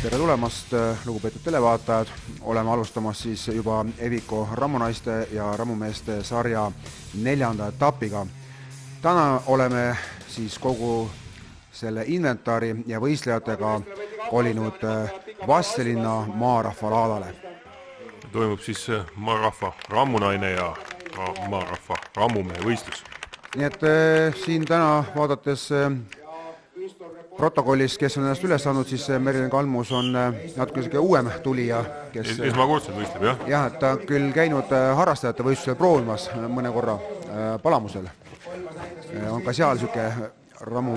Tere tulemast, lugupeetud televaatajad. Oleme alustamas siis juba Eviko rammunaiste ja rammumeeste sarja 4. etapiga. Täna oleme siis kogu selle inventari ja võistlejatega kolinud Vastseliina maarahva laadale. Toimub siis maarahva rammunaine ja maarahva rammumehe võistlus. Nii et siin täna vaadates protokollis, kes on ennast üles saanud, siis Merilin Kalmus on natuke uuem tulija, kes esmakordselt võistleb, jah? Jah, et ta küll käinud harrastajate võistlusel proovimas mõne korra Palamusel. On ka seal süke rammu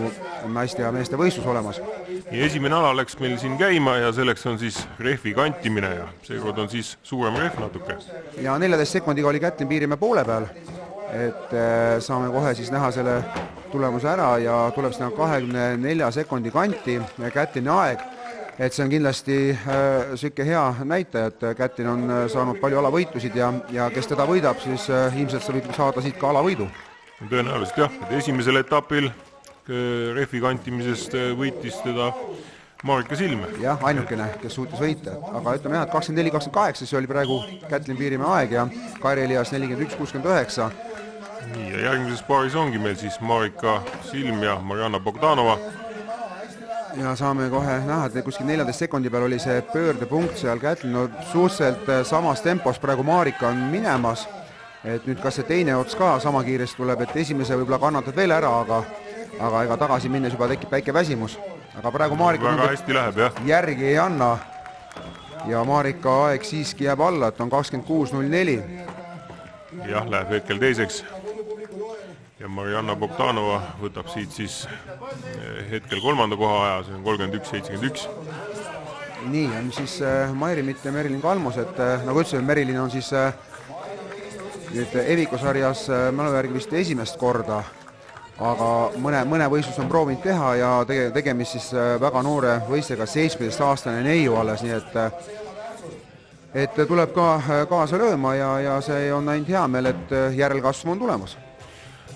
naiste ja meeste võistlus olemas. Ja esimene ala läks meil siin käima ja selleks on siis rehvi kantimine ja seekord on siis suurem rehv natuke. Ja 14 sekundiga oli Kätlin Piirimäe poole peal, et saame kohe siis näha selle tulemuse ära ja tuleb sinna 24 sekundi kanti Kätlini aeg, et see on kindlasti süke hea näitaja, et Kätlin on saanud palju alavõitusid ja kes teda võidab, siis ilmselt sa võid saada siit ka alavõidu. Tõenäoliselt jah, et esimesel etapil rehvi kantimisest võitis teda Marika Silm. Jah, ainukene, kes suutis võita, aga ütleme jah, et 24-28, see oli praegu Kätlin Piirimäe aeg ja Kairi Elias 41-69. Nii, ja järgmises paaris ongi meil siis Marika Silm ja Marianna Bogdanova. Ja saame kohe näha, et kuskil 14 sekundi peal oli see pöördepunkt seal Kätlin, no suhteliselt samas tempos praegu Marika on minemas, et nüüd kas see teine ots ka sama kiiresti tuleb, et esimese võib-olla kannatad veel ära, aga ega tagasi minnes juba tekib väike väsimus. Aga praegu Marika väga hästi läheb, jah. Järgi ei anna ja Marika aeg siiski jääb alla, et on 26.04. Jah, läheb hetkel teiseks. Ja Marianna Bogdanova võtab siit siis hetkel 3. koha aja, see on 31.71. Nii, on siis Mairimit ja Merilin Kalmus, et nagu ütlesin, Merilin on siis nüüd Eviko sarjas mälu järgi vist esimest korda, aga mõne võistlus on proovinud teha ja tegemist siis väga noore võistlega 17-aastane neiu alles, nii et tuleb ka kaasa lööma ja see on ainult hea meel, et järelkasv on tulemas.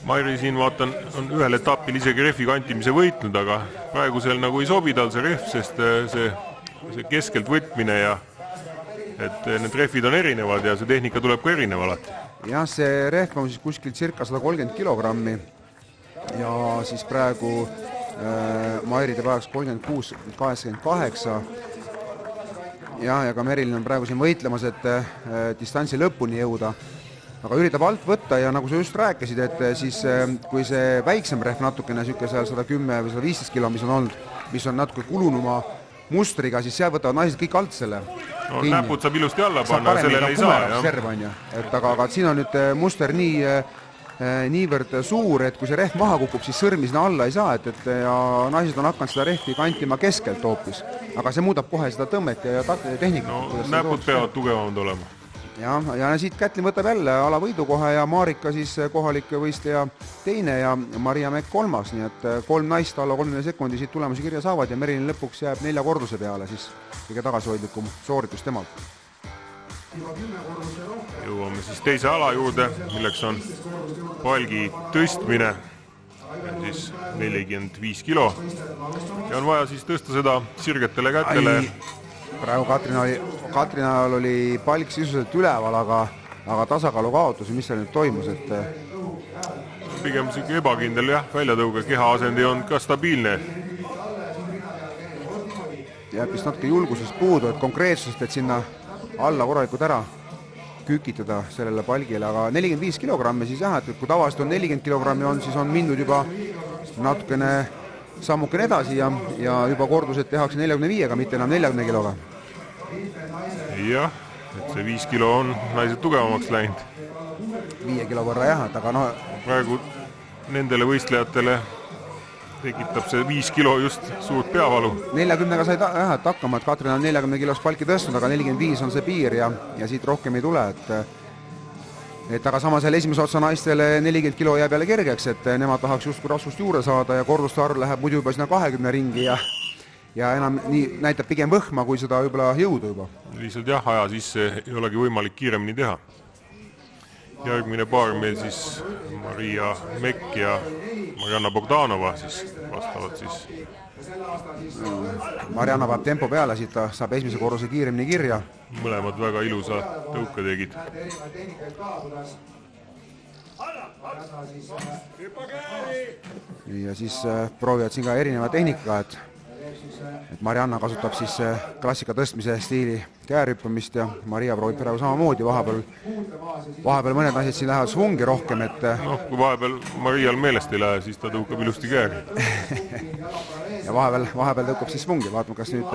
Mairi siin vaatan, on ühel etapil isegi rehvi kantimise võitnud, aga praegusel nagu ei sobi tal see rehv, sest see keskelt võtmine ja et need rehvid on erinevad ja see tehnika tuleb ka erinev alati. Jah, see rehv on siis kuskil circa 130 kilogrammi ja siis praegu Mairi teeb ajaks 36-88 ja ka Merilin on praegu siin võitlemas, et distantsi lõpuni jõuda. Aga üritab alt võtta ja nagu sa just rääkisid, et siis kui see väiksem rehv natukene süke seal 110 või 115 kilo, mis on olnud, mis on natuke kulunuma mustriga, siis seal võtavad naised kõik alt selle. No, näpud saab ilusti alla panna, sellele ei saa. Aga siin on nüüd muster niivõrd suur, et kui see rehv maha kukub, siis sõrmi sinna alla ei saa, ja naised on hakanud seda rehvi kantima keskelt hoopis. Aga see muudab kohe seda tõmmet ja tehnikat. No, näpud peavad tugevamad olema. Ja siit Kätlin võtab jälle alavõidu kohe ja Marika siis kohalik võistleja teine ja Maria Mäkk 3. Nii et 3 naist alla 30 sekundi siit tulemusi kirja saavad ja Merilin lõpuks jääb 4 korduse peale, siis kõige tagasihoidlikum sooritus temalt. Jõuame siis teise ala juurde, milleks on palgi tõstmine, siis 45 kilo ja on vaja siis tõsta seda sirgetele kätele. Praegu Katrinal oli palk sisuliselt üleval, aga tasakaalu kaotus, mis seal nüüd toimus, et pigem selline ebakindel väljatõuge, keha asendi on ka stabiilne. Jääb vist natuke julgusest puudu, et konkreetsust, et sinna alla korralikult ära kükitada sellele palgile, aga 45 kilogrammi siis jah, et kui tavaliselt on 40 kilogrammi on, siis on mindud juba natukene sammukene edasi ja juba kordused tehakse 45-ga, mitte enam 40 kiloga. Jah, et see 5 kilo on naised tugevamaks läinud. 5 kilo võrra jah, aga no praegu nendele võistlejatele tekitab see 5 kilo just suurt peavalu. 40-ga sai hakkama, et Katrin on 40 kilost palki tõstnud, aga 45 on see piir ja siit rohkem ei tule, et aga samas jälle esimese otsa naistele 40 kilo jääb jälle kergeks, et nemad tahaks justkui rasvust juurde saada ja korduste arv läheb muidu juba sinna 20 ringi ja enam nii näitab pigem võhma, kui seda võib-olla jõudu juba. Lihtsalt jah, aja sisse ei olegi võimalik kiiremini teha. Järgmine paar meil siis Maria Mäkk ja Marianna Bogdanova siis vastavalt siis. Marianna paneb tempo peale, siit ta saab esimese korruse kiiremini kirja. Mõlemad väga ilusa tõuke tegid. Ja siis proovivad siin ka erineva tehnikaga, et Marianna kasutab siis klassika tõstmise stiili käärüppamist ja Maria proovib praegu samamoodi, vahepeal mõned naised siin lähevad svungi rohkem, et kui vahepeal Marial meelest ei lähe, siis ta tõukab ilusti kääri. Ja vahepeal tõukab siis svungi, vaatame, kas nüüd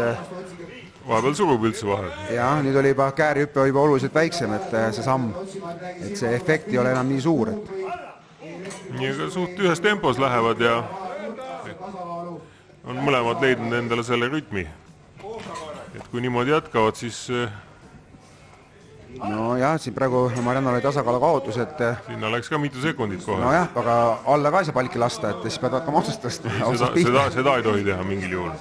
vahepeal surub üldse vahel. Ja nüüd oli juba käärihüppe juba oluliselt väiksem, et see samm, et see efekt ei ole enam nii suur. Nii aga suht ühes tempos lähevad ja on mõlemad leidnud endale selle rütmi. Et kui niimoodi jätkavad, siis no jah, siin praegu Marianna oli tasakaalu kaotus, et sinna läks ka mitu sekundit kohe. No jah, aga alla ka ei saa palki lasta, et siis pead hakkama otsustast. Seda ei tohi teha mingil juhul.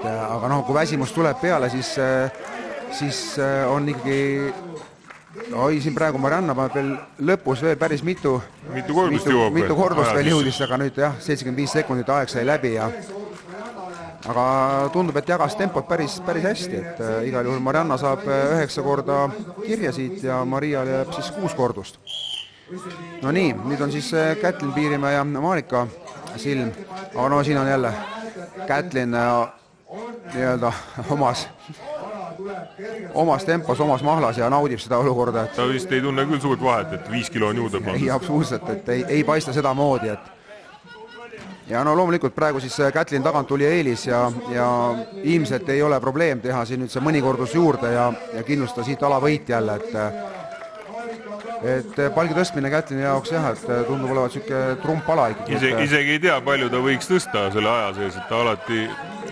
Aga kui väsimus tuleb peale, siis on ikkagi siin praegu Marianna paneb veel lõpus veel päris mitu kordust veel jõudis, aga nüüd jah, 75 sekundit aeg sai läbi ja aga tundub, et jagas tempot päris hästi, et igal juhul Marianna saab 9 korda kirja siit ja Marial jääb siis 6 kordust. No nii, nüüd on siis Kätlin Piirimäe ja Marika silm, aga no siin on jälle Kätlin nii-öelda omas tempos, omas mahlas ja naudib seda olukorda. Ta vist ei tunne küll suurt vahet, et 5 kilo on juurde pandud. Ei, absoluutselt, et ei paista seda moodi, et ja no loomulikult praegu siis Kätlin tagant tuli eelis ja ilmselt ei ole probleem teha siin nüüd see mõnikordus juurde ja kindlustada siit alavõit jälle, et palgi tõstmine Kätlini jaoks jah, et tundub olevat siuke trumpala ikkagi. Isegi ei tea, palju ta võiks tõsta selle aja sees, et ta alati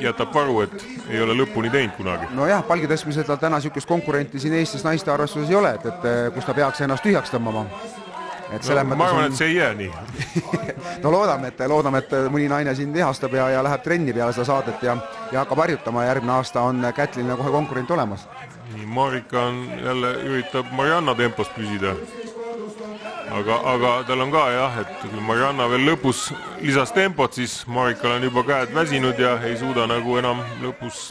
jätab varu, et ei ole lõpuni teinud kunagi. No jah, palgi tõstmisel ta täna siukest konkurenti siin Eestis naiste arvestuses ei ole, et kus ta peaks ennast tühjaks tõmbama. Ma arvan, et see ei jää nii. No loodame, et mõni naine siin tehastab ja läheb trenni peale seda saadet ja hakkab harjutama ja järgmine aasta on Kätlinile kohe konkurent olemas. Marika jälle üritab Marianna tempos püsida. Aga tal on ka jah, et kui Marianna veel lõpus lisas tempot, siis Marikal on juba käed väsinud ja ei suuda nagu enam lõpus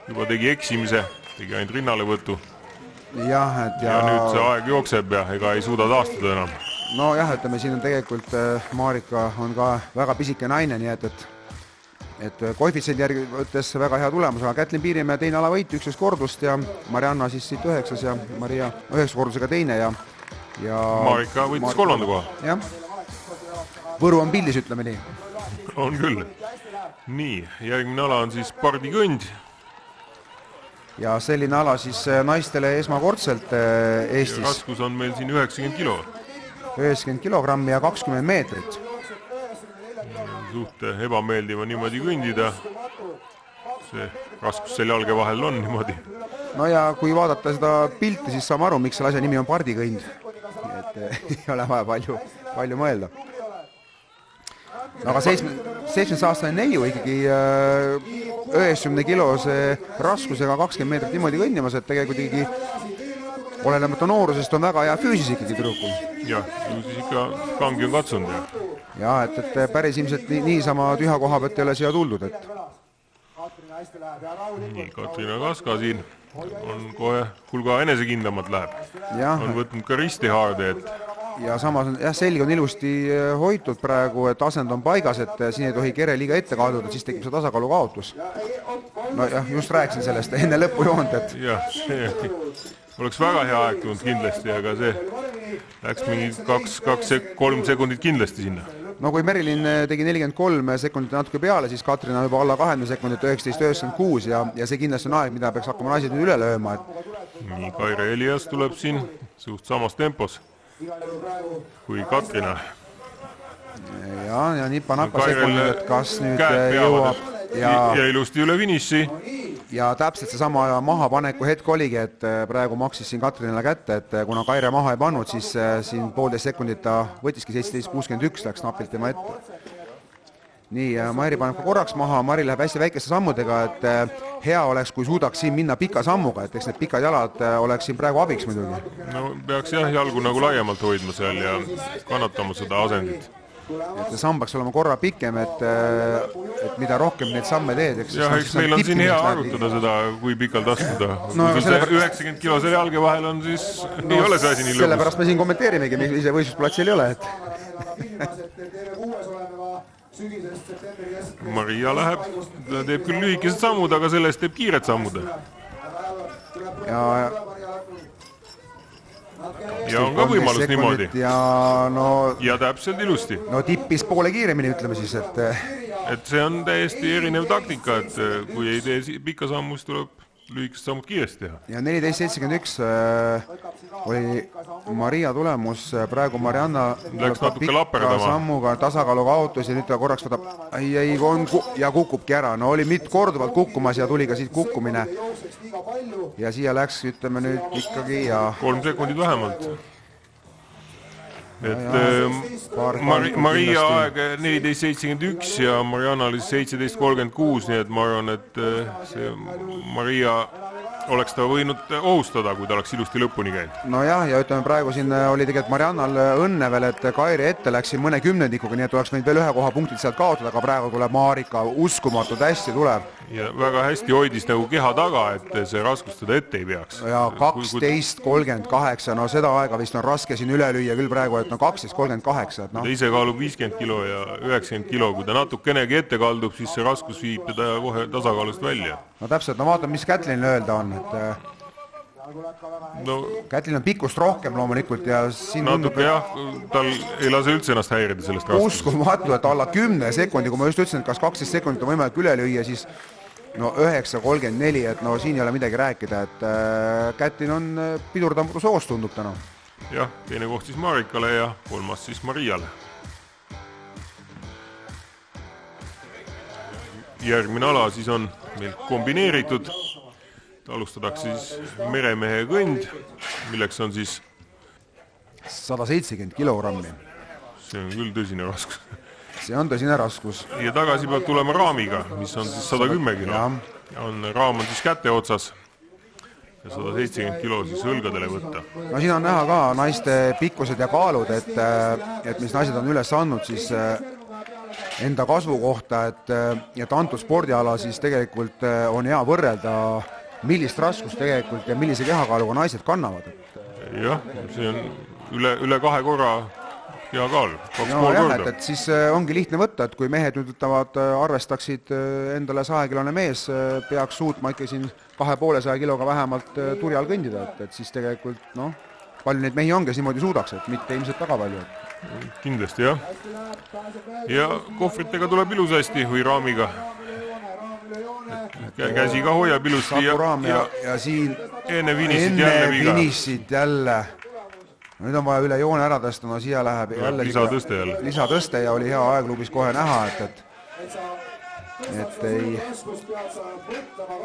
juba tegi eksimise, tegi ainult rinnale võttu. Ja nüüd see aeg jookseb ja ega ei suuda taastada enam. No jah, ütleme, siin on tegelikult Marika on ka väga pisike naine, nii et koefitsiendi järgi võttes väga hea tulemus, aga Kätlin Piirimäe teine alavõit 11 kordust ja Marianna siis siit 9 ja Maria 9 kordusega teine ja Marika võitis 3. koha. Jah. Võru on pildis, ütleme nii. On küll. Nii, järgmine ala on siis pardikõnd. Ja selline ala siis naistele esmakordselt Eestis. Raskus on meil siin 90 kilo. 90 kilogrammi ja 20 meetrit. Suht ebameeldiva niimoodi kõndida. See raskus selle jalge vahel on niimoodi. No ja kui vaadata seda pilti, siis saame aru, miks selle asja nimi on pardikõnd. Et ei ole vaja palju mõelda. Aga 17-aastane neiu ikkagi 90 kilose raskusega 20 meetrit niimoodi kõndimas, et tegelikult ikkagi olenemata noorusest on väga hea füüsis ikkagi tüdrukul. Jah, siis ikka kangi on katsunud. Ja, et päris ilmselt niisama tüha koha pealt ei ole siia tuldud. Nii, Katrina Kaska siin on kohe hulga enesekindlamalt läheb. On võtnud ka ristihaarde, ja samas on selg on ilusti hoitud praegu, et asend on paigas, et siin ei tohi kere liiga ette kaaduda, siis tekib see tasakaalu kaotus. No jah, just rääkisin sellest enne lõpujoont, et jah, see oleks väga hea aeg tulnud kindlasti, aga see läks mingi 2-3 sekundit kindlasti sinna. No kui Merilin tegi 43 sekundit natuke peale, siis Katrina juba alla 20 sekundit 19.96 ja see kindlasti on aeg, mida peaks hakkama naised nüüd üle lööma. Nii, Kaire Elias tuleb siin suht samas tempos kui Katrina. Ja nipa-napa sekundid, et kas nüüd jõuab ja ilusti üle finiši. Ja täpselt see sama mahapaneku hetk oligi, et praegu maksis siin Katrinile kätte, et kuna Kaire maha ei pannud, siis siin 1,5 sekundit ta võtiski 17.61, läks napilt tema ette. Nii, Mairi paneb ka korraks maha, Mari läheb hästi väikeste sammudega, et hea oleks, kui suudaks siin minna pika sammuga, et eks need pikad jalad oleks siin praegu abiks muidugi. No peaks jah jalgu nagu laiemalt hoidma seal ja kannatama seda asendit. et see samm peaks olema korra pikem, et mida rohkem neid samme teed, eks meil on siin hea arutada seda, kui pikalt astuda. No, kui see 90 kilo selle jalge vahel on, siis ei ole see asi nii lõbus. Sellepärast me siin kommenteerimegi, mis ise võistlusplatsil ei ole. Maria läheb, ta teeb küll lühikesed sammud, aga sellest teeb kiired sammud. Ja on ka võimalus niimoodi. Ja täpselt ilusti. No tippis poole kiiremini, ütleme siis, et see on täiesti erinev taktika, et kui ei tee pikka sammu, siis tuleb lühikest sammud kiiresti teha. Ja 14.71 oli Maria tulemus, praegu Marianna läks natuke laperdama. Sammuga tasakaalu kaotus ja nüüd ta korraks võtab ja kukubki ära. No oli korduvalt kukkumas ja tuli ka siit kukkumine. Ja siia läks, ütleme nüüd ikkagi ja 3 sekundit vähemalt. Et Maria aeg 14.71 ja Marianna oli 17.36, nii et ma arvan, et see Maria oleks ta võinud ohustada, kui ta oleks ilusti lõpuni käinud. No jah, ja ütleme praegu siin oli tegelikult Mariannal õnne veel, et Kairi ette läks siin mõne kümnendikuga, nii et oleks võinud veel ühe koha punktid sealt kaotada, aga praegu tuleb Marika uskumatult hästi tuleb. Ja väga hästi hoidis nagu keha taga, et see raskus teda ette ei peaks. Ja 12.38, no seda aega vist on raske siin üle lüüa küll praegu, et no 12.38. Ta ise kaalub 50 kilo ja 90 kilo, kui ta natukenegi ette kaldub, siis see raskus viib teda kohe tasakaalust välja. No täpselt, no vaatame, mis Kätlinil öelda on, et Kätlin on pikkust rohkem loomulikult ja siin natuke jah, tal ei lase üldse ennast häirida sellest raskusest. Uskumatu, et alla 10 sekundi, kui ma just ütlesin, et kas 12 sekundit on võimalik üle lüüa, siis no 9.34, et no siin ei ole midagi rääkida, et Kätlin on pidurdamatu soos tundub täna. Jah, teine koht siis Marikale ja kolmas siis Mariale. Järgmine ala siis on meil kombineeritud. Alustadaksegi siis meremehe kõnd, milleks on siis 170 kilogrammi. See on küll tõsine raskus. See on tõsine raskus. Ja tagasi peab tulema raamiga, mis on siis 110 kilo. Raam on siis käte otsas ja 170 kilo siis õlgadele võtta. No siin on näha ka naiste pikkused ja kaalud, et mis naised on üles andnud siis enda kasvu kohta, et antud spordiala siis tegelikult on hea võrrelda millist raskust tegelikult ja millise kehakaaluga naised kannavad. Jah, see on üle 2 korra hea kaal, 2,5 korda. Et siis ongi lihtne võtta, et kui mehed nüüd võtavad, arvestaksid endale 100-kilone mees, peaks suutma ikka siin 2,5 kiloga vähemalt turjal kõndida, et siis tegelikult, noh, palju neid mehi on, kes niimoodi suudaks, et mitte ilmselt väga palju. Kindlasti, jah. Ja kohvritega tuleb ilus hästi või raamiga. Käsi ka hoiab ilusti ja siin enne finišit jälle. Nüüd on vaja üle joone ära tõsta, no siia läheb jälle lisatõste ja oli hea aeglubis kohe näha, et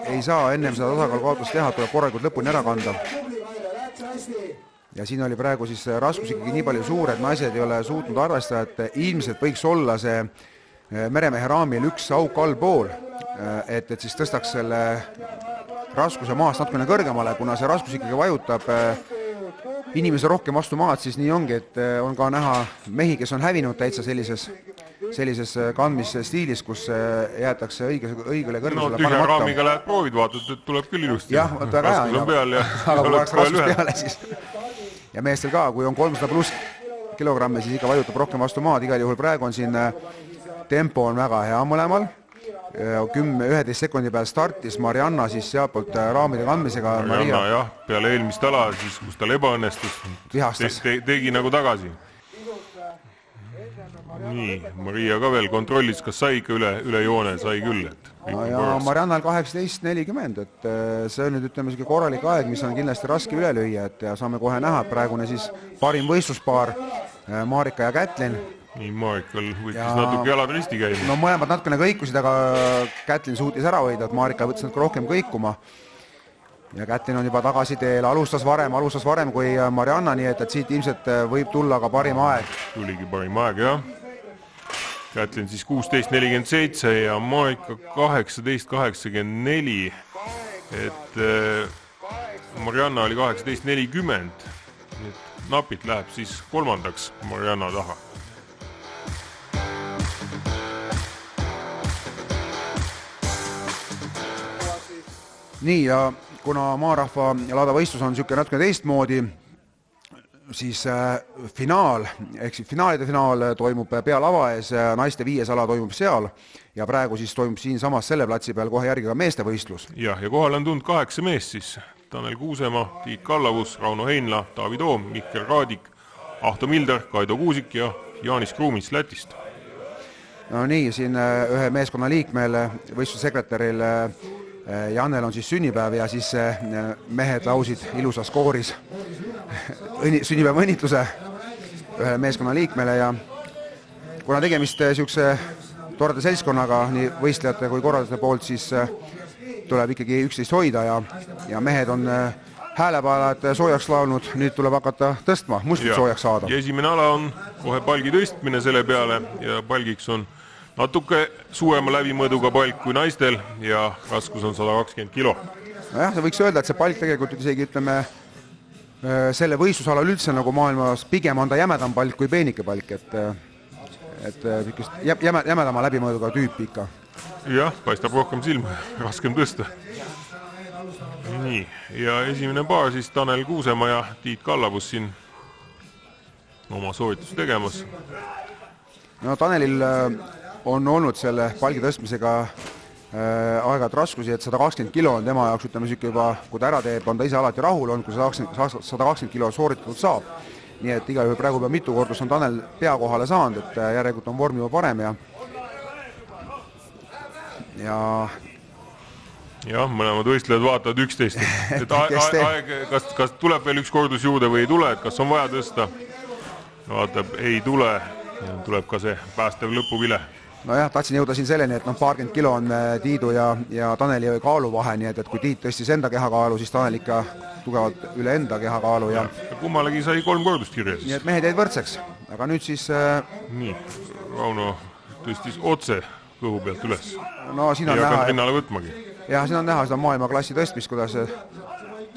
ei saa ennem seda tasakaalukaotust teha, tuleb korralikult lõpuni ära kanda. Ja siin oli praegu siis raskus ikkagi nii palju suur, et naised ei ole suutnud arvestada, et ilmselt võiks olla see meremehe raamil üks auk allpool, et siis tõstaks selle raskuse maast natukene kõrgemale, kuna see raskus ikkagi vajutab inimese rohkem vastu maad, siis nii ongi, et on ka näha mehi, kes on hävinud täitsa sellises kandmisstiilis, kus jäetakse õigele kõrgusele panemata. No raamiga lähed proovid, vaatad, et tuleb küll ilusti. Jah, väga hea. Raskus on peal ja aga kui oleks raskus peale, siis ja meestel ka, kui on 300 pluss kilogrammi, siis ikka vajutab rohkem vastu maad, igal juhul praegu on siin tempo on väga hea mõlemal, 10-11 sekundi peal startis Marianna siis sealtpoolt raamide kandmisega. Marianna jah, peale eelmist ala, siis kus tal ebaõnnestus, tegi nagu tagasi. Nii, Maria ka veel kontrollis, kas sai ikka üle joone, sai küll. Ja Mariannal 18.40, et see on nüüd ütleme korralik aeg, mis on kindlasti raske üle lüüa, et ja saame kohe näha, et praegune siis parim võistluspaar Marika ja Kätlin. Nii, Marikal võttis natuke jalad risti käima. No mõlemad natukene kõikusid, aga Kätlin suutis ära hoida, et Marika võttis natuke rohkem kõikuma. Ja Kätlin on juba tagasi teel, alustas varem kui Marianna, nii et siit ilmselt võib tulla ka parim aeg. Tuligi parim aeg, jah. Kätlin siis 16.47 ja Marika 18.84, et Marianna oli 18.40, napilt läheb siis kolmandaks Marianna taha. nii, ja kuna maarahva laadavõistlus on niisugune natuke teistmoodi, siis finaal, ehk siis finaalide finaal toimub pealava ees, naiste 5. ala toimub seal ja praegu siis toimub siin samas selle platsi peal kohe järgi ka meestevõistlus. Jah, ja kohal on tulnud 8 meest siis. Tanel Kuusemaa, Tiit Kallavus, Rauno Heinla, Taavi Toom, Mikkel Raadik, Ahto Milder, Kaido Kuusik ja Jaanis Kruumits Lätist. No nii, siin ühe meeskonna liikmel, võistlussekretäril Janel on siis sünnipäev ja siis mehed lausid ilusa skooris sünnipäeva õnnitluse ühele meeskonna liikmele ja kuna tegemist niisuguse toreda seltskonnaga nii võistlejate kui korraldajate poolt, siis tuleb ikkagi üksteist hoida ja mehed on häälepaelad soojaks laulnud, nüüd tuleb hakata tõstma, mustrit soojaks saada. Ja esimene ala on kohe palgi tõstmine selle peale ja palgiks on natuke suurema läbimõõduga palk kui naistel ja raskus on 120 kilo. Nojah, see võiks öelda, et see palk tegelikult isegi ütleme selle võistlusalal üldse nagu maailmas pigem on ta jämedam palk kui peenike palk, et jämedama läbimõõduga tüüpi ikka. Jah, paistab rohkem silma, raskem tõsta. Nii, ja esimene paar siis Tanel Kuusemaa ja Tiit Kallavus siin oma soovitust tegemas. No Tanelil on olnud selle palgi tõstmisega aegad raskusi, et 120 kilo on tema jaoks, ütleme siuke juba, kui ta ära teeb, on ta ise alati rahul olnud, kui 120 kilo sooritatud saab. Nii et igal juhul praegu mitu kordust on Tanel pea kohale saanud, et järelikult on vorm juba parem ja mõlemad võistlejad vaatavad üksteist, et kas tuleb veel üks kordus juurde või ei tule, et kas on vaja tõsta. Vaatab, ei tule ja tuleb ka see päästev lõpuvile. Nojah, tahtsin jõuda siin selleni, et paarkümmend kilo on Tiidu ja Taneli kaalu vahe, nii et kui Tiit tõstis enda kehakaalu, siis Tanel ikka tugevalt üle enda kehakaalu. Ja kummalegi sai 3 kordust kirja siis. Nii et mehed jäid võrdseks, aga nüüd siis... Nii, Rauno tõstis otse kõhu pealt üles. No siin on ja näha... rinnale võtmagi. Jah, siin on näha seda maailmaklassi tõstmist, kuidas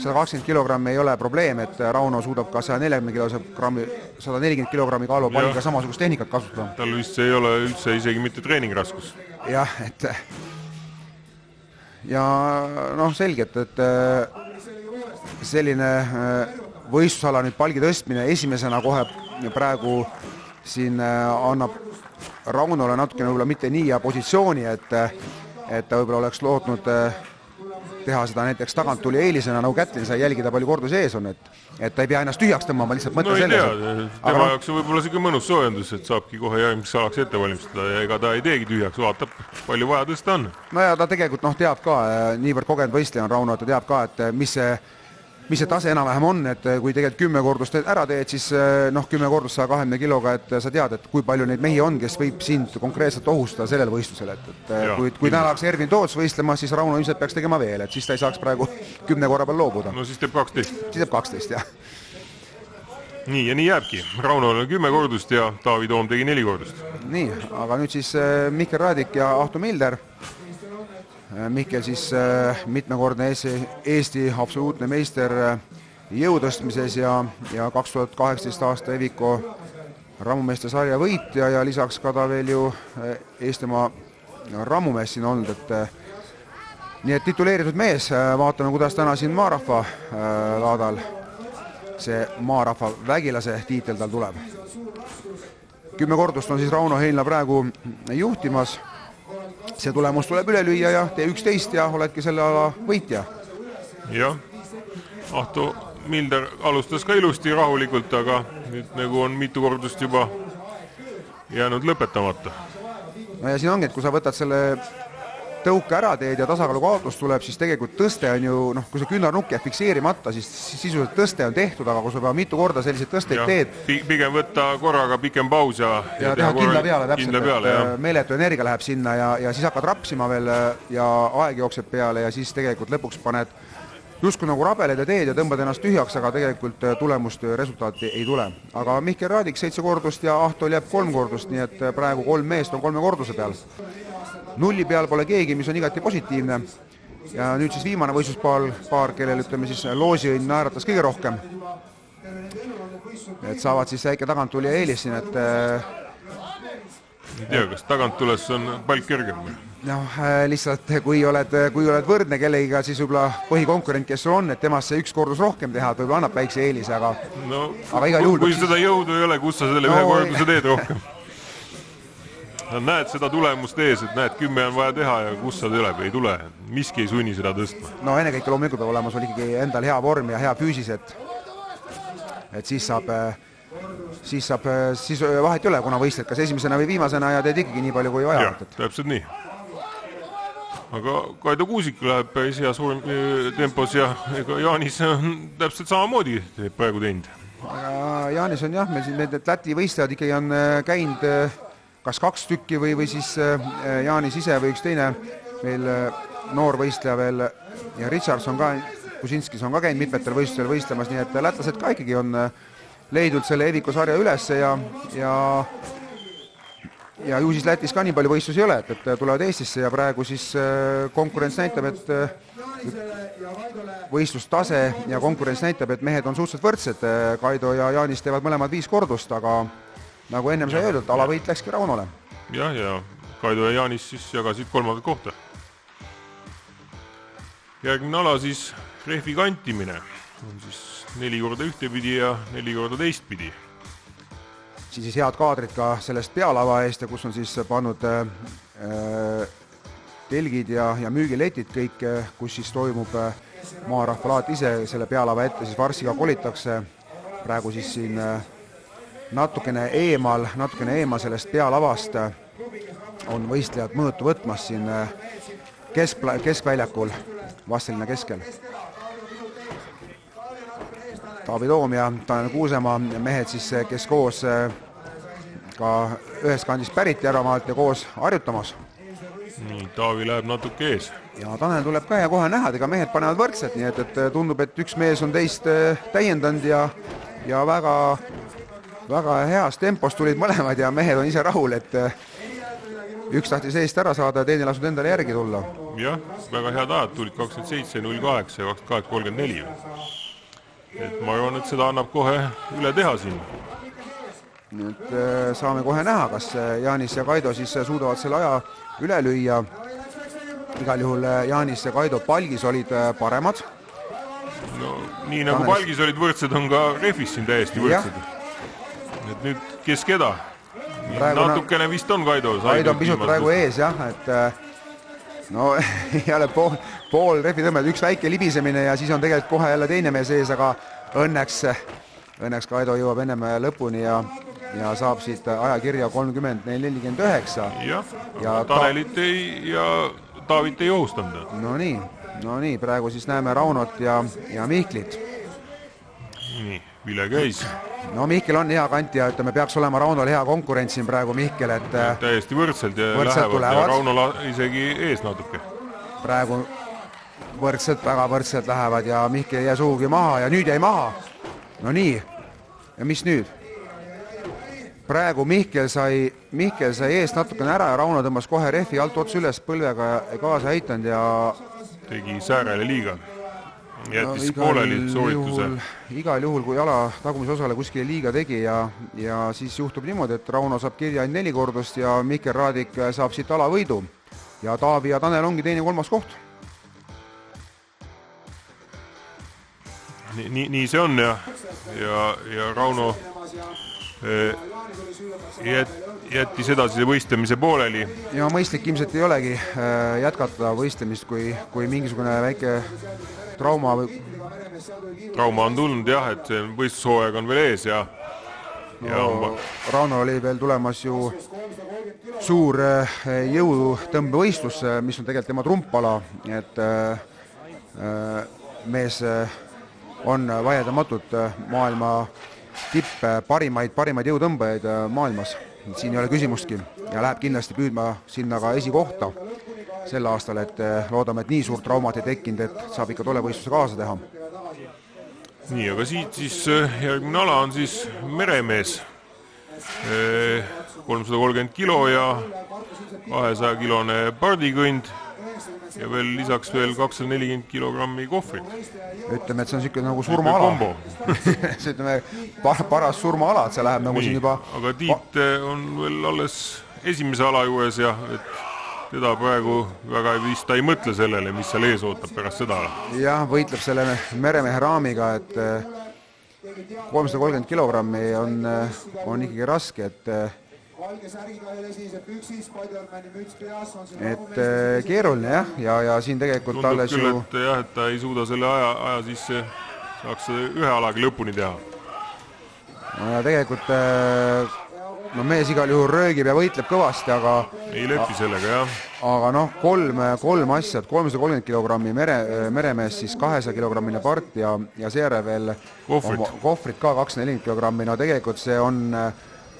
120 kilogrammi ei ole probleem, et Rauno suudab ka 140 kilogrammi kaalu palliga samasugust tehnikat kasutada. Tal vist see ei ole üldse isegi mitte treeningraskus. Jah, et ja noh, selgelt, et selline võistlusala nüüd palgi tõstmine esimesena kohe praegu siin annab Raunole natukene võib-olla mitte nii ja positsiooni, et ta võib-olla oleks lootnud teha seda näiteks tagant tuli eelisena, nagu Kätlin sai jälgida palju kordu sees on, et ta ei pea ennast tühjaks tõmbama, lihtsalt mõtle selles. Tema jaoks on võib-olla siuke mõnus soojendus, et saabki kohe järgmiseks alaks ette valmistada ja ega ta ei teegi tühjaks, vaatab, palju vaja tõsta on. No ja ta tegelikult teab ka, niivõrd kogenud võistleja on Rauno, et ta teab ka, et mis see tase enam-vähem on, et kui tegelikult 10 kordust ära teed, siis 10 kordust 120 kiloga, et sa tead, et kui palju neid mehi on, kes võib sind konkreetselt ohustada sellel võistlusel, et kui täna oleks Ervin Toots võistlema, siis Rauno ilmselt peaks tegema veel, et siis ta ei saaks praegu 10 korra peal loobuda. No siis teeb 12. Siis teeb 12, jah. Nii, ja nii jääbki. Raunol on 10 kordust ja Taavi Toom tegi 4 kordust. Nii, aga nüüd siis Mikkel Raadik ja Ahto Milder. Mikkel siis mitmekordne Eesti absoluutne meister jõutõstmises ja 2018 aasta Eviko rammumeeste sarja võitja ja lisaks ka ta veel ju Eestimaa rammumees siin olnud, et nii et tituleeritud mees, vaatame, kuidas täna siin maarahva laadal see maarahva vägilase tiitel tal tuleb. 10 kordust on siis Rauno Heinla praegu juhtimas. See tulemus tuleb üle lüüa ja tee 11 ja oledki selle ala võitja. Jah, Ahto Milder alustas ka ilusti rahulikult, aga nüüd nagu on mitu kordust juba jäänud lõpetamata. No ja siin ongi, et kui sa võtad selle tõuke ära teed ja tasakaalu kaotus tuleb, siis tegelikult tõste on ju, kui see küünarnukk jääb fikseerimata, siis sisuliselt tõste on tehtud, aga kui sa peab mitu korda selliseid tõsteid teed... Pigem võtta korraga pikem paus ja teha kindla peale täpselt, meeletu energia läheb sinna ja siis hakkad rapsima veel ja aeg jookseb peale ja siis tegelikult lõpuks paned justkui nagu rabeled ja teed ja tõmbad ennast tühjaks, aga tegelikult tulemust resultaati ei tule. Aga Mikkel Raadik 7 kordust ja Ahtol jääb 3 kordust, nii et praegu 3 meest on 3 korduse peal. Nulli peal pole keegi, mis on igati positiivne ja nüüd siis viimane võistluspaar, kellel ütleme siis loosiõnn naeratas kõige rohkem, et saavad siis väike tagant tuli eelis siin, et ei tea, kas tagant tules on palk kergem? noh, lihtsalt kui oled võrdne kellegiga, siis võib-olla põhikonkurent, kes sul on, et temast see üks kordus rohkem teha, et võib-olla annab väikse eelise, aga igal juhul kui seda jõudu ei ole, kus sa selle ühe korduse teed rohkem? Näed seda tulemust ees, et näed, 10 on vaja teha ja kus sa tuleb, ei tule. Miski ei sunni seda tõstma. No ennekõike loomulikult peab olema sul ikkagi endal hea vorm ja hea füüsis, et siis vahet ei ole, kuna võistled kas esimesena või viimasena ja teed ikkagi nii palju kui vaja. Jah, täpselt nii. Aga Kaido Kuusik läheb päris hea tempos ja Jaanis on täpselt samamoodi praegu teinud. Jaanis on jah, meil siin need Läti võistlejad ikkagi on käinud kas 2 tükki või siis Jaanis ise või üks teine meil noor võistleja veel ja Richardson ka, Kusinskis on ka käinud mitmetel võistlustel võistlemas, nii et lätlased ka ikkagi on leidnud selle Eviku sarja ülesse ja ju siis Lätis ka nii palju võistlusi ei ole, et tulevad Eestisse ja praegu siis konkurents näitab, et võistlustase ja konkurents näitab, et mehed on suhteliselt võrdsed, Kaido ja Jaanis teevad mõlemad 5 kordust, aga nagu ennem sai öeldud, alavõit läkski Raunole. Ja Kaido ja Jaanis siis jagasid 3. kohta. Järgmine ala siis rehvi kantimine. On siis 4 korda ühtepidi ja 4 korda teistpidi. Siis head kaadrid ka sellest pealava eest ja kus on siis pannud telgid ja müügiletid kõik, kus siis toimub maarahvalaat ise selle pealava ette, siis varsti ka kolitakse. Praegu siis siin natukene eemal sellest pealavast on võistlejad mõõtu võtmas siin keskväljakul, vasteline keskel. Taavi Toom ja Tanel Kuusemaa mehed siis, kes koos ka ühest kandist pärit Järvamaalt ja koos harjutamas. Nii, Taavi läheb natuke ees. Ja Tanel tuleb ka ja kohe näha, ega mehed panevad võrdselt, nii et tundub, et üks mees on teist täiendanud ja väga heas tempos tulid mõlemad ja mehed on ise rahul, et üks tahtis eest ära saada ja teine lasud endale järgi tulla. Jah, väga head ajad tulid 27.08 ja 28.34. Et ma arvan, et seda annab kohe üle teha siin. Nüüd saame kohe näha, kas Jaanis ja Kaido siis suudavad selle aja üle lüüa. Igal juhul Jaanis ja Kaido palgis olid paremad. No, nii nagu palgis olid võrdsed, on ka rehvis siin täiesti võrdsed. Et nüüd kes keda? Natukene vist on Kaido. Kaido on pisut praegu ees, jah, et no jälle pool rehvi tõmbed, üks väike libisemine ja siis on tegelikult kohe jälle teine mees ees, aga õnneks Kaido jõuab ennem lõpuni ja saab siit ajakirja 30.49. Ja Tanelit ja Taavit ei ohustanud. No nii, praegu siis näeme Raunot ja Mihklit. Nii, Vile käis. No Mihkel on hea kant ja ütleme, peaks olema Raunol hea konkurents siin praegu Mihkel, et täiesti võrdselt ja lähevad ja Raunol isegi ees natuke. Praegu väga võrdselt lähevad ja Mihkel jäi suhugi maha ja nüüd jäi maha. No nii, ja mis nüüd? Praegu Mihkel sai eest natukene ära ja Rauno tõmbas kohe rehvi alt ots üles põlvega kaasa heitanud ja tegi säärele liiga. Jättis pooleli soorituse. Igal juhul, kui jala tagumise osale kuskile liiga tegi ja siis juhtub niimoodi, et Rauno saab kirja 4 kordust ja Mihkel Raadik saab siit alavõidu. Ja Taavi ja Tanel ongi 2. ja 3. koht. Nii see on ja Rauno jättis edasi võistlemise pooleli. Ja mõistlik ilmselt ei olegi jätkata võistlemist, kui mingisugune väike trauma on tulnud jah, et see võistlushooaeg on veel ees ja Rauno oli veel tulemas ju suur jõutõmbevõistlus, mis on tegelikult tema trumpala, et mees on vaieldamatult maailma tipp, parimaid jõutõmbajaid maailmas. Siin ei ole küsimustki ja läheb kindlasti püüdma sinna ka esikohta sel aastal, et loodame, et nii suurt traumat ei tekkinud, et saab ikka tole võistluse kaasa teha. Nii, aga siit siis järgmine ala on siis meremees. 330 kilo ja 200 kilone pardikõnd ja veel lisaks veel 240 kilogrammi kohvrit. Ütleme, et see on niisugune nagu surmaala. See ütleme, paras surmaala, et see läheb nagu siin juba... Aga Tiit on veel alles esimese ala juures ja teda praegu väga vist ta ei mõtle sellele, mis seal ees ootab pärast seda. Jah, võitleb selle meremehe raamiga, et 330 kilogrammi on ikkagi raske, et keeruline ja siin tegelikult tundub küll, et ta ei suuda selle aja sisse saaks ühe alaga lõpuni teha. No ja tegelikult mees igal juhul röögib ja võitleb kõvasti, aga ei lepi sellega, jah. Aga kolm asjad, 330 kilogrammi meremees, siis 200 kilogrammine part ja seejärel veel kohvrit ka 240 kilogrammi. No tegelikult see on,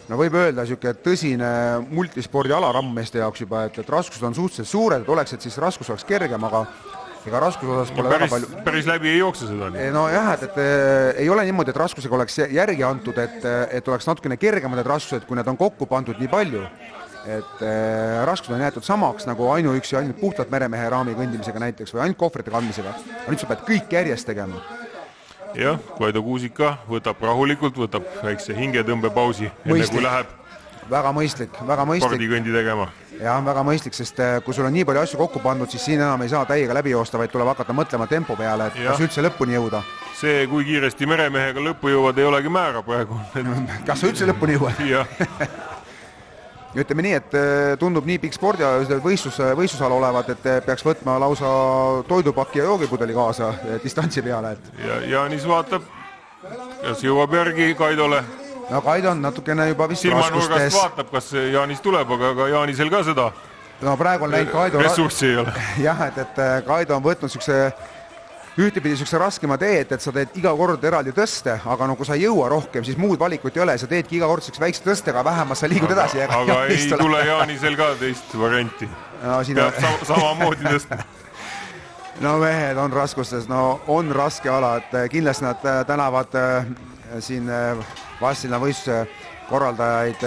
võib öelda, tõsine multispordi alarammeeste jaoks juba, et raskused on suhteliselt suured, et oleks, et siis raskus oleks kergem, aga ega raskuse osas pole väga palju. Päris läbi ei jookse seda. No jah, et ei ole niimoodi, et raskusega oleks järgi antud, et oleks natukene kergemad need raskused, kui need on kokku pandud nii palju. Et raskused on jäetud samaks nagu ainuüksi ainult puhtalt meremehe raami kõndimisega näiteks või ainult kohvrite kandmisega. Nüüd sa pead kõik järjest tegema. Jah, Kaido Kuusika võtab rahulikult, võtab väikse hingetõmbepausi, enne kui läheb väga mõistlik. Pardikõndi tegema. Jah, väga mõistlik, sest kui sul on nii palju asju kokku pandud, siis siin enam ei saa täiega läbi joosta, vaid tuleb hakata mõtlema tempo peale, et kas üldse lõpuni jõuda. See, kui kiiresti meremehega lõppu jõuad, ei olegi määra praegu. Kas sa üldse lõpuni jõuad? Jah. Ütleme nii, et tundub nii pikk spordi võistlusala olevat, et peaks võtma lausa toidupaki ja joogipudeli kaasa distantsi peale. Ja Jaanis vaatab, kas jõuab järgi Kaidole. No Kaido on natukene juba vist raskustes. Vaatab, kas Jaanis tuleb, aga Jaanisel ka seda praegu on läinud Kaido ressurssi ei ole. Jah, et Kaido on võtnud ühtepidi raskema teed, et sa teed iga kord eraldi tõste, aga kui sa ei jõua rohkem, siis muud valikut ei ole, sa teedki iga kord väikse tõstega, vähemalt sa liigud edasi. Aga ei tule Jaanisel ka teist varianti. Peab samamoodi tõstma. No mehed on raskustes, on raske ala, et kindlasti nad tänavad siin Vassilina võistluse korraldajaid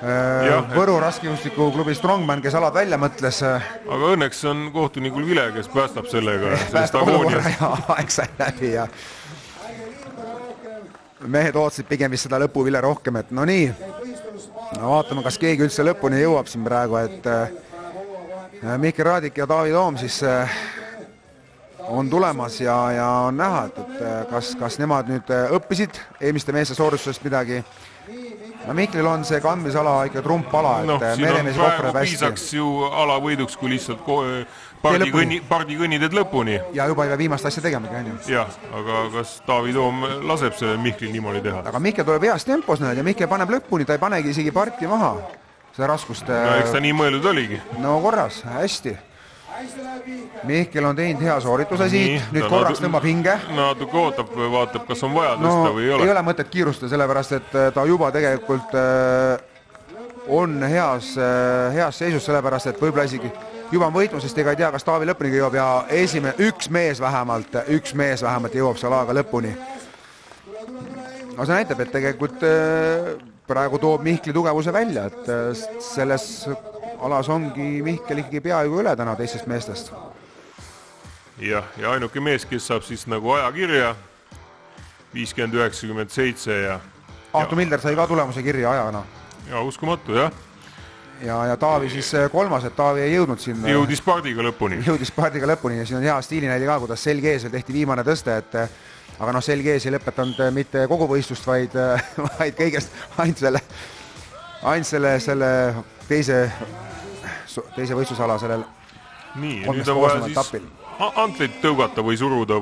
Võru raskejõustiku klubi Strongman, kes alad välja mõtles. Aga õnneks on kohtunikul Vile, kes päästab sellega sellest agooniast. Aeg sai läbi ja mehed ootsid pigem vist seda lõpu Vile rohkem, et no nii. Vaatame, kas keegi üldse lõpuni jõuab siin praegu, et Mihkel Raadik ja Taavi Toom siis on tulemas ja on näha, et kas nemad nüüd õppisid eelmiste meeste sooritusest midagi. No Miklil on see kandmisala ikka trumpala, et meremees kohvre hästi. Piisaks ju alavõiduks, kui lihtsalt pardikõnni teed lõpuni. Ja juba ei pea viimast asja tegemagi, on ju. Jah, aga kas Taavi Toom laseb see Miklil niimoodi teha? Aga Mikkel tuleb heas tempos ja Mikkel paneb lõpuni, ta ei panegi isegi parti maha. Seda raskust. No eks ta nii mõeldud oligi. No korras, hästi. Mihkel on teinud hea soorituse siit, nüüd korraks tõmbab hinge. Natuke ootab, vaatab, kas on vaja tõsta või ei ole. Ei ole mõtet kiirustada, sellepärast, et ta juba tegelikult on heas seisus, sellepärast, et võib-olla isegi juba on võitnud, sest ega ei tea, kas Taavi lõpuni jõuab ja üks mees vähemalt jõuab seal aega lõpuni. No see näitab, et tegelikult praegu toob Mihkli tugevuse välja, et selles alas ongi Mihkel ikkagi peaaegu üle täna teistest meestest. Ja ainuke mees, kes saab siis nagu ajakirja 50-97 ja Ahto Milder sai ka tulemuse kirja ajana. Ja uskumatu, jah. Ja Taavi siis kolmas, et Taavi ei jõudnud siin. Jõudis pardiga lõpuni. Ja siin on hea stiilinäide ka, kuidas selge ees tehti viimane tõste, aga selge ees ei lõpetanud mitte kogu võistlust, vaid kõigest ainult selle teise võistlusala sellel nii, nüüd on vaja siis antlit tõugata või suruda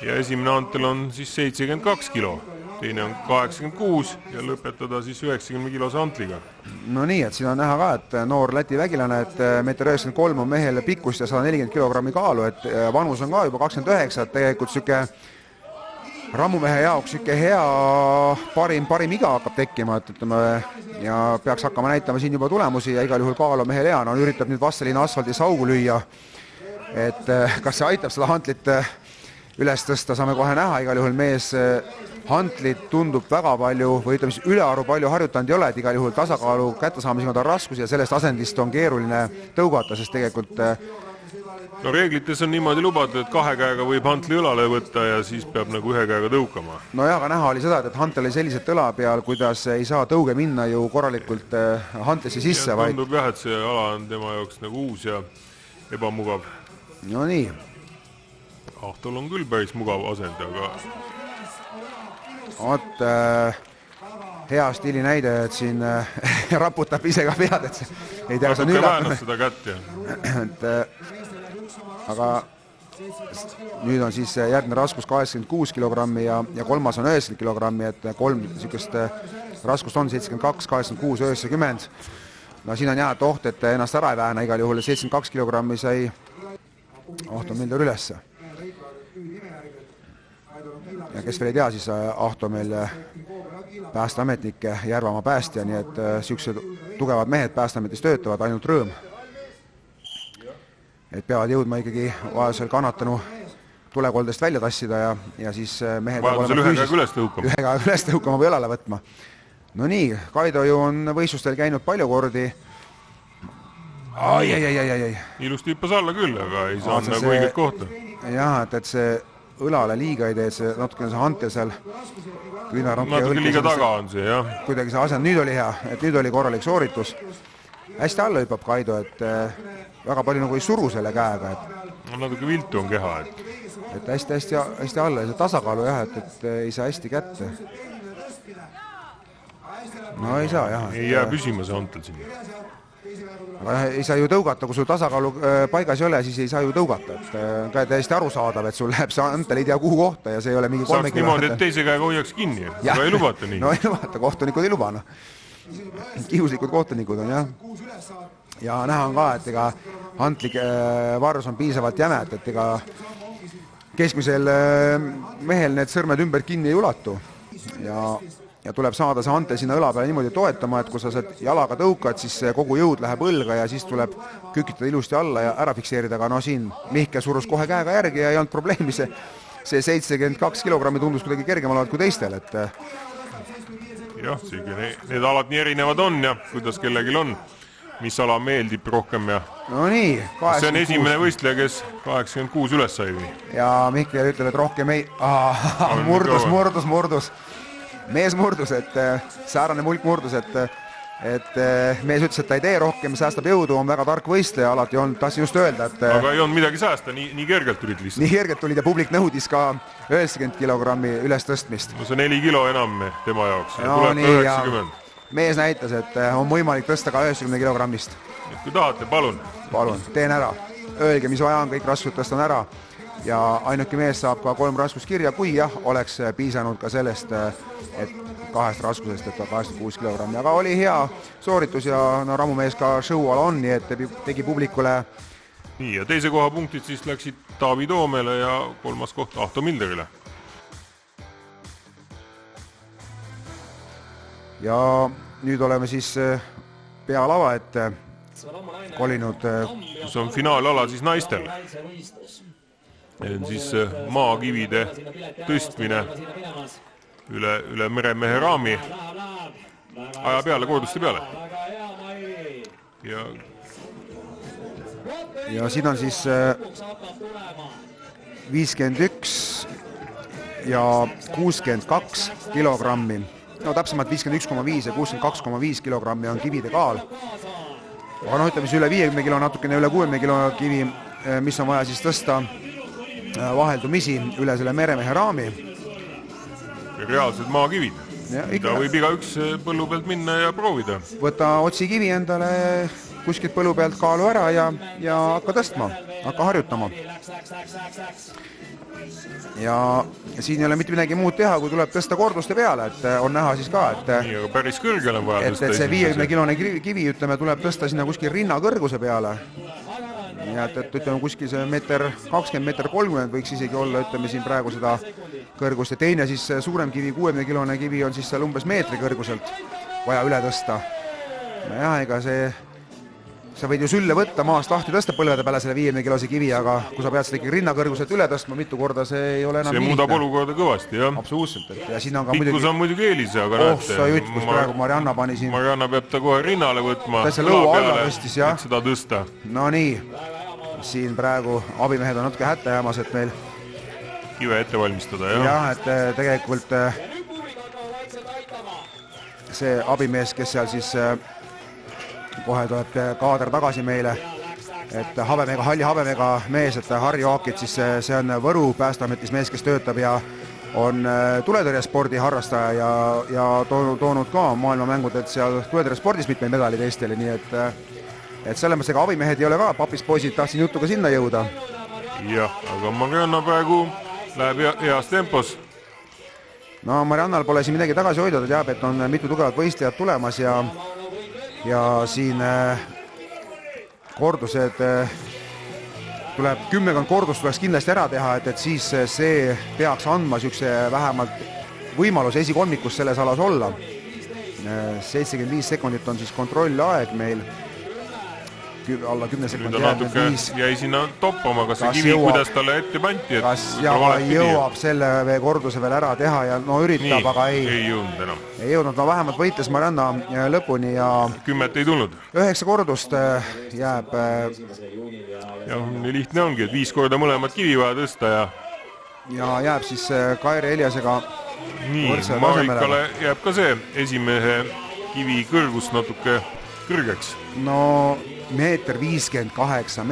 ja esimene antel on siis 72 kilo, teine on 86 ja lõpetada siis 90 kilose antliga. No nii, et siin on näha ka, et noor Läti vägilane, et 1,93 m on mehele pikkust ja 140 kilogrammi kaalu, et vanus on ka juba 29, et tegelikult süke rammumehe jaoks hea parim iga hakkab tekkima, et ütleme, ja peaks hakkama näitama siin juba tulemusi ja igal juhul kaalu mehel hea, no üritab nüüd Vassilina asfaldis augu lüüa, et kas see aitab seda hantlit üles tõsta, saame kohe näha, igal juhul mees hantlit tundub väga palju või ütleme siis ülearu palju harjutanud ei ole, et igal juhul tasakaalu kättesaamisega on raskus ja sellest asendist on keeruline tõugata, sest tegelikult No reeglites on niimoodi lubatud, et 2 käega võib hantli õlale võtta ja siis peab nagu 1 käega tõukama. No jah, aga näha oli seda, et hantel oli sellised õla peal, kuidas ei saa tõuge minna ju korralikult hantlisse sisse, vaid... Tundub jah, et see ala on tema jaoks nagu uus ja ebamugav. No nii. Ahtol on küll päris mugav asend, aga... Oot, hea stiili näide, et siin raputab ise ka pead, et ei tea, kas on üllatamine. Seda kätt, aga nüüd on siis järgmine raskus 86 kilogrammi ja kolmas on 90 kilogrammi, et 3 niisugust raskust on 72, 86, 90. No siin on jah, et oht, et ennast ära ei vähena, igal juhul 72 kilogrammi sai oht on meil ülesse. Ja kes veel ei tea, siis Ahto meil päästeametnik Järvamaa päästja, nii et siuksed tugevad mehed päästeametis töötavad, ainult rõõm. Et peavad jõudma ikkagi vajadusel kannatanu tulekoldest välja tassida ja siis mehed vajadusel ühe käega üles tõukama või õlale võtma. No nii, Kaido ju on võistlustel käinud palju kordi. Ai. Ilusti hüppas alla küll, aga ei saa nagu õiget kohta. Jah, et see õlale liiga ei tee, et see natukene see hantel seal natuke liiga taga on see, jah. Kuidagi see asend nüüd oli hea, et nüüd oli korralik sooritus. Hästi alla hüppab Kaido, et väga palju nagu ei suru selle käega. Natuke viltu on keha. Et hästi alla ja see tasakaalu jah, et ei saa hästi kätte. No ei saa jah. Ei jää püsima see hantel sinna. Aga ei saa ju tõugata, kui sul tasakaalu paigas ei ole, siis ei saa ju tõugata. Et täiesti arusaadav, et sul läheb see hantel ei tea kuhu kohta ja see ei ole mingi 3 saaks niimoodi, et teise käega hoiaks kinni, aga ei lubata nii. No ei lubata, kohtunikud ei luba. No. Kihuslikud kohtunikud on jah. Ja näha on ka, et ega hantli varus on piisavalt jämed, et ega keskmisel mehel need sõrmed ümber kinni ei ulatu. Ja tuleb saada see hantel sinna õla peale niimoodi toetama, et kui sa sealt jalaga tõukad, siis kogu jõud läheb õlga ja siis tuleb kükitada ilusti alla ja ära fikseerida, aga no siin Mihke surus kohe käega järgi ja ei olnud probleemi, see 72 kilogrammi tundus kuidagi kergemal olevat kui teistel, et... Jah, need alad nii erinevad on ja kuidas kellelgi on, mis ala meeldib rohkem ja... No nii, 86. See on esimene võistleja, kes 86 üles sai või? Ja Mihkel ütleb, et rohkem ei... Murdus. Mees murdus, et säärane mulk murdus, et mees ütles, et ta ei tee rohkem, säästab jõudu, on väga tark võistleja, alati on, tahtsin just öelda, et... Aga ei olnud midagi säästa, nii kergelt tulid lihtsalt. Nii kergelt tulid ja publik nõudis ka 90 kilogrammi üles tõstmist. No see 4 kilo enam tema jaoks, no, tuleb nii, 90. Mees näitas, et on võimalik tõsta ka 90 kilogrammist. Kui tahate, palun. Palun, teen ära. Öelge, mis vaja on, kõik raskused tõstan ära. Ja ainuke mees saab ka 3 raskuskirja, kui jah, oleks piisanud ka sellest, et 2 raskusest, et 86 kilogrammi. Aga oli hea sooritus ja no Ramu mees ka show-ala on, nii et tegi publikule... Nii, ja teise koha punktid siis läksid Taavi Toomele ja 3. koht Ahto Milderile. Ja nüüd oleme siis pealava, et kolinud... Kus on finaalala siis naistel. Siis maakivide tõstmine üle meremehe raami aja peale, korduste peale. Ja siin on siis 51 ja 62 kilogrammi. No täpsemalt 51,5 ja 62,5 kilogrammi on kivide kaal. Aga no ütleme siis üle 50 kilo, natukene üle 60 kilo kivi, mis on vaja siis tõsta vaheldumisi üle selle meremehe raami. Reaalsed maakivid. Ta võib igaüks põllu pealt minna ja proovida. Võta otsi kivi endale kuskilt põllu pealt kaalu ära ja hakka tõstma, hakka harjutama. Ja siin ei ole mitte midagi muud teha, kui tuleb tõsta korduste peale, et on näha siis ka, et... Nii, aga päris kõrgele on vaja tõsta. Et see 50-kilone kivi, ütleme, tuleb tõsta sinna kuskil rinna kõrguse peale. Ja et ütleme kuskil see 20 meeter 30 võiks isegi olla, ütleme siin praegu seda kõrgust ja teine siis suurem kivi, 60-kilone kivi on siis seal umbes meetri kõrguselt vaja üle tõsta. Ja ega sa võid ju sülle võtta, maast lahti tõsta põlvede peale selle 50-kilose kivi, aga kui sa pead seda ikkagi rinna kõrguselt üle tõstma mitu korda, see ei ole enam see muudab olukorda kõvasti, jah. Absoluutselt, et ja siin on ka pikkus on muidugi eelis, aga näete. Sa jutt, kus praegu Marianna pani siin. Marianna peab ta kohe rinnale võtma. Täitsa lõua alla tõstis, jah. Et seda tõsta. No nii. siin praegu abimehed on natuke hätta jäämas, et meil kive ette valmistada, jah. Jah, et tegelikult see abimees, kes seal siis kohe tuleb kaader tagasi meile, et halli habemega mees, et Harri Aakit, siis see on Võru Päästeametis mees, kes töötab ja on tuletõrjespordi harrastaja ja toonud ka maailmamängudelt seal tuletõrjespordis mitmeid medaleid Eestile, nii et selles mõttes ega abimehed ei ole ka papist poisid, tahtsin jutuga sinna jõuda. Jah, aga Marianna praegu läheb heas tempos. No Mariannal pole siin midagi tagasi hoida, ta teab, et on mitu tugevat võistlejat tulemas ja siin kordused tuleb 10 kordust tuleks kindlasti ära teha, et siis see peaks andma niisuguse vähemalt võimaluse esikolmikus selles alas olla. 75 sekundit on siis kontrollaeg meil, alla 10 sekundi natuke jäi sinna toppama, kas see kivi, jõuab, kuidas talle ette panti, et kas jõuab selle korduse veel ära teha ja no üritab, nii, aga ei jõudnud enam. Ei jõudnud, no vähemalt võitles Marianna lõpuni ja 10 ei tulnud. 9 kordust jääb. Ja nii lihtne ongi, et 5 korda mõlemad kivi vaja tõsta ja jääb siis Kairi Eliasega nii, Marikale jääb ka see esimese kivi kõrgus natuke kõrgeks. No meeter 58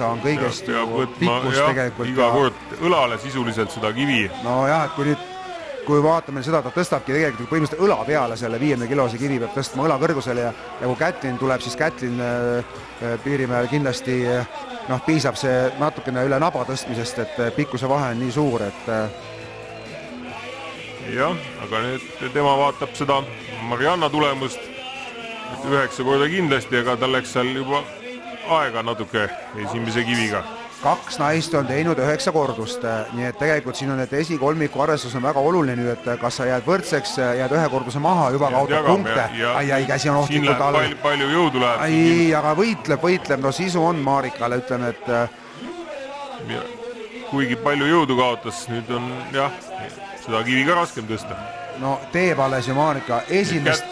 on kõigest pikkus tegelikult. Iga kord õlale sisuliselt seda kivi. No jah, et kui vaatame seda, ta tõstabki tegelikult põhimõtteliselt õla peale selle 50 kilose kivi peab tõstma õla kõrgusele ja kui Kätlin tuleb, siis Kätlin Piirimäel kindlasti piisab see natukene üle naba tõstmisest, et pikkuse vahe on nii suur, et jah, aga nüüd tema vaatab seda Marianna tulemust, et 9 korda kindlasti, aga tal läks seal juba aega natuke esimese kiviga. 2 naist on teinud 9 kordust, nii et tegelikult siin on, et esikolmiku arvestus on väga oluline nüüd, et kas sa jääd võrdseks, jääd 1 korduse maha, juba kaotad punkte. Käsi on ohtlikult all. Palju jõudu läheb. Aga võitleb, no sisu on Marikale, ütleme, et kuigi palju jõudu kaotas, nüüd on jah, seda kivi ka raskem tõsta. No teeb alles ju Marika esimest.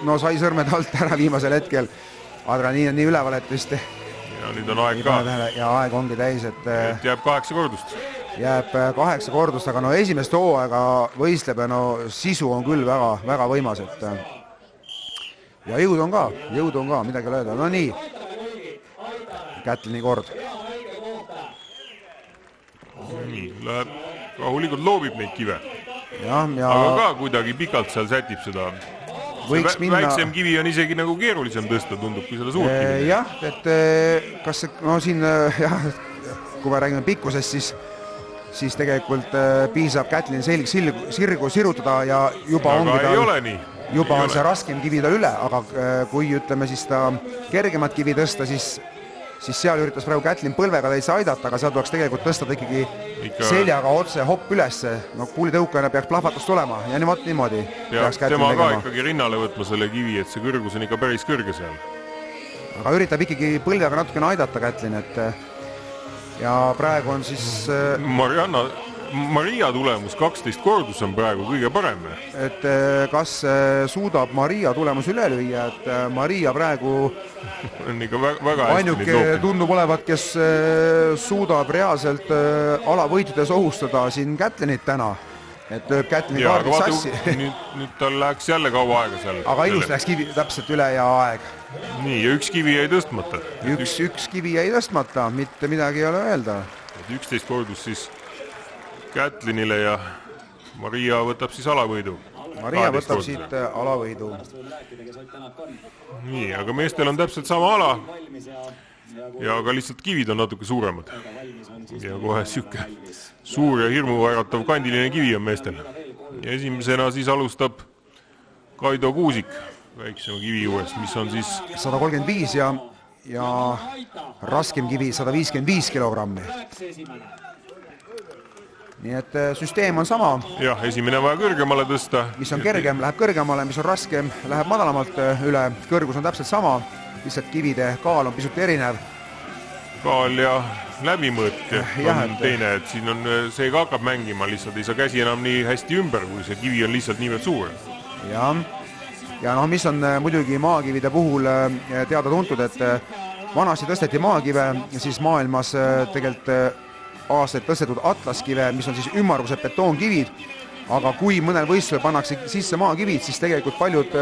No sai sõrmed alt ära viimasel hetkel. Adrenaliin on nii üleval, et vist. Ja nüüd on aeg ka. Ja aeg ongi täis, et jääb 8 kordust. Jääb 8 kordust, aga no esimest hooaega võistleb ja no sisu on küll väga, väga võimas, et ja jõud on ka, midagi öelda. No nii, Kätlini kord. Nii, läheb rahulikult loobib neid kive. Aga ka kuidagi pikalt seal sätib seda. Väiksem kivi on isegi nagu keerulisem tõsta, tundub, kui seda suurt kivi. Jah, et kas no siin, kui me räägime pikkusest, siis tegelikult piisab Kätlin sirgu sirutada ja juba on see raskem kivi tal üle, aga kui ütleme siis ta kergemat kivi tõsta, siis seal üritas praegu Kätlin põlvega täitsa aidata, aga seal tuleks tegelikult tõsta ta ikkagi seljaga otse hopp ülesse. No kuulitõukajana peaks plahvatus tulema ja niimoodi. Peaks tema ka ikkagi rinnale võtma selle kivi, et see kõrgus on ikka päris kõrge seal. Aga üritab ikkagi põlvega natukene aidata Kätlin, et ja praegu on siis Maria tulemus 12 kordus on praegu kõige parem. Et kas suudab Maria tulemus üle lüüa, et Maria praegu on ikka väga ainuke tundub olevat, kes suudab reaalselt alavõitudes ohustada siin Kätlinit täna. Et lööb Kätlini kaardid sassi. Nüüd tal läheks jälle kaua aega seal. Aga ilus läks kivi täpselt üle ja aeg. Nii, ja üks kivi jäi tõstmata. Üks kivi jäi tõstmata, mitte midagi ei ole öelda. 11 kordus siis Kätlinile ja Maria võtab siis alavõidu. Maria võtab siit alavõidu. Nii, aga meestel on täpselt sama ala ja ka lihtsalt kivid on natuke suuremad. Ja kohe siuke suur ja hirmu väratav kandiline kivi on meestel. Ja esimesena siis alustab Kaido Kuusik väiksema kivi juures, mis on siis 135 ja raskem kivi 155 kilogrammi. Nii et süsteem on sama. Jah, esimene vaja kõrgemale tõsta. Mis on kergem, läheb kõrgemale, mis on raskem, läheb madalamalt üle. Kõrgus on täpselt sama, lihtsalt kivide kaal on pisut erinev. Kaal ja läbimõõt on teine, et siin on see ka hakkab mängima, lihtsalt ei saa käsi enam nii hästi ümber, kui see kivi on lihtsalt niivõrd suur. Ja mis on muidugi maakivide puhul teada tuntud, et vanasti tõsteti maakive, siis maailmas tegelikult aastaid tõstetud atlaskive, mis on siis ümmargused betoonkivid, aga kui mõnel võistlusel pannakse sisse maakivid, siis tegelikult paljud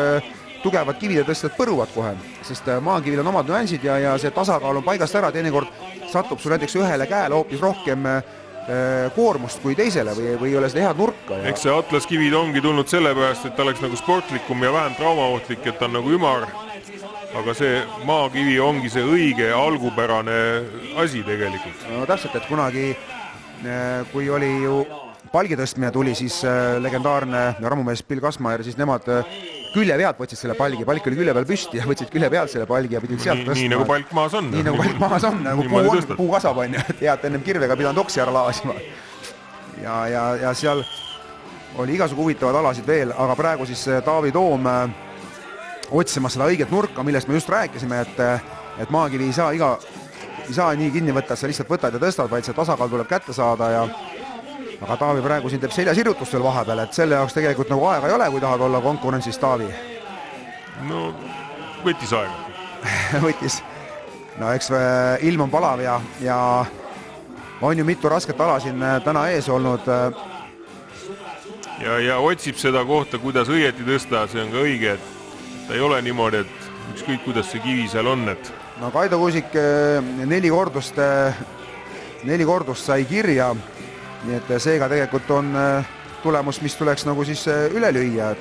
tugevad kivid ja tõstjad põruvad kohe, sest maakivil on omad nüansid ja see tasakaal on paigast ära, teinekord satub sul näiteks ühele käele hoopis rohkem koormust kui teisele või ei ole seda head nurka. Eks see atlaskivid ongi tulnud sellepärast, et ta oleks nagu sportlikum ja vähem traumaohtlik, et ta on nagu ümar, aga see maakivi ongi see õige algupärane asi tegelikult. No täpselt, et kunagi, kui oli ju palgitõstmine tuli, siis legendaarne rammumees Bill Kasmaier, siis nemad külje pealt võtsid selle palgi, palk oli külje peal püsti ja võtsid külje pealt selle palgi ja pidid sealt tõstma. Nii nagu palk maas on. Nii nagu palk maas on, nagu puu kasvab on, et head ennem kirvega pidanud oksi ära laasima. Ja seal oli igasugu huvitavad alasid veel, aga praegu siis Taavi Toom otsima seda õiget nurka, millest me just rääkisime, et maakivi ei saa nii kinni võtta, et sa lihtsalt võtad ja tõstad, vaid see tasakaal tuleb kätte saada aga Taavi praegu siin teeb seljasirutust veel vahepeal, et selle jaoks tegelikult nagu aega ei ole, kui tahad olla konkurentsis Taavi. No, võttis aega. Võttis. No eks ilm on palav ja on ju mitu rasket ala siin täna ees olnud. Ja otsib seda kohta, kuidas õieti tõsta, see on ka õige, et ta ei ole niimoodi, et ükskõik kuidas see kivi seal on, et... No Kaido Kuusik 4 kordust sai kirja, nii et seega tegelikult on tulemus, mis tuleks nagu siis üle lüüa.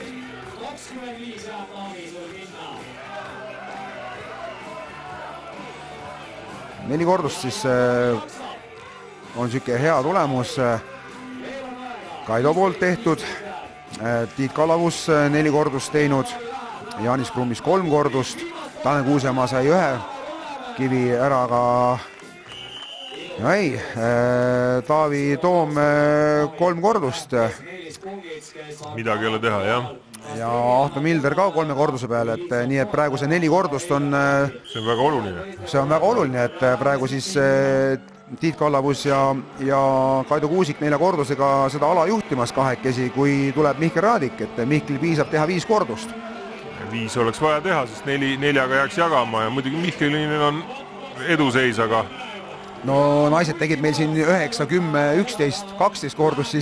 Neli kordust siis on siuke hea tulemus Kaido poolt tehtud. Tiit Kalavus 4 kordust teinud, Jaanis Krummis 3 kordust, Tanel Kuusemaa sai 1 kivi ära, aga no ei, Taavi Toom 3 kordust. Midagi ei ole teha, jah. Ja Ahto Milder ka 3 korduse peale, et nii et praegu see 4 kordust on... See on väga oluline. See on väga oluline, et praegu siis Tiit Kallavus ja Kaido Kuusik 4 kordusega seda ala juhtimas kahekesi, kui tuleb Mihkel Raadik, et Mihkel piisab teha 5 kordust. 5 oleks vaja teha, sest 4 jääks jagama ja muidugi Mihkelil on eduseis, aga... No naised tegid meil siin 9, 10, 11, 12 kordust,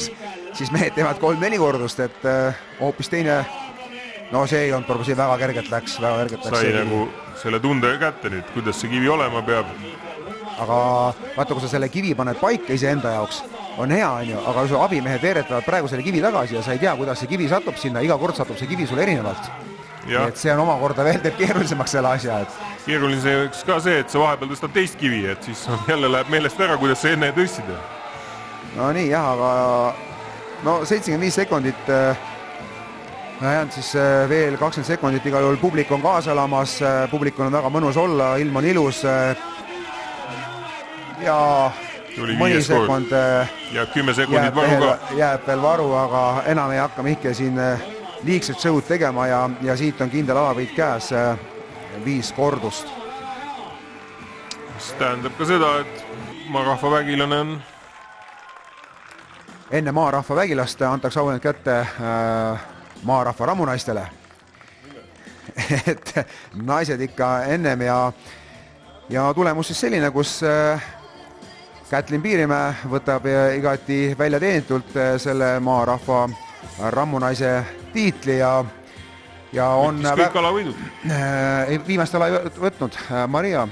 siis mehed teevad 3-4 kordust, et hoopis teine, no see ei olnud proportsioon, väga kergelt läks. Sai nagu selle tunde kätte nüüd, kuidas see kivi olema peab. Aga vaata, kui sa selle kivi paned paika ise enda jaoks, on hea, aga kui su abimehed veeretavad praegu selle kivi tagasi ja sa ei tea, kuidas see kivi satub sinna, iga kord satub see kivi sul erinevalt. Ja. Et see on omakorda veel teeb keerulisemaks selle asja. Keeruliseks ka see, et sa vahepeal tõstad teist kivi, et siis jälle läheb meelest ära, kuidas sa enne tõstsid. No nii, jah, aga 75 sekundit jäänud siis veel 20 sekundit, igal juhul publik on kaasa elamas, publikul on väga mõnus olla, ilm on ilus ja mõni sekund ja 10 sekundit varu ka. Jääb veel varu, aga enam ei hakka Mihkel siin liigset show'd tegema ja siit on kindel alavõit käes 5 kordust. See tähendab ka seda, et maarahva vägilane on... Enne maarahva vägilast antakse auhinnad kätte maarahva rammunaistele. Et naised ikka ennem ja tulemus siis selline, kus Kätlin Piirimäe võtab igati välja teenitult selle maarahva rammunaise tiitli ja on... kõik alavõidud. Viimast ala võtnud. Maria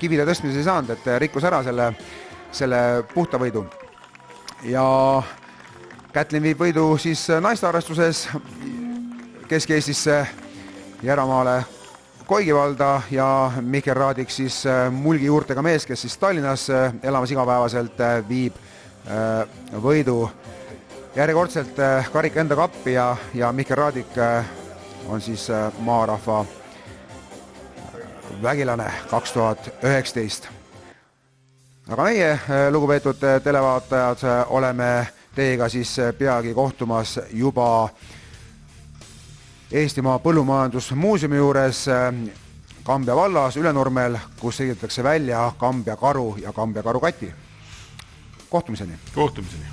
kivide tõstmise ei saanud, et rikkus ära selle puhta võidu. Ja Kätlin viib võidu siis naiste arvestuses Kesk-Eestisse Järamaale Koigivalda ja Mihkel Raadik siis Mulgi juurtega mees, kes siis Tallinnas elamas igapäevaselt viib võidu järjekordselt karik enda kappi ja Mihkel Raadik on siis maarahva vägilane 2019. Aga meie, lugupeetud televaatajad, oleme teiega siis peagi kohtumas juba Eestimaa Põllumajandusmuuseumi juures Kambja vallas Ülenurmel, kus esitatakse välja Kambja karu ja Kambja karu kati. Kohtumiseni! Kohtumiseni!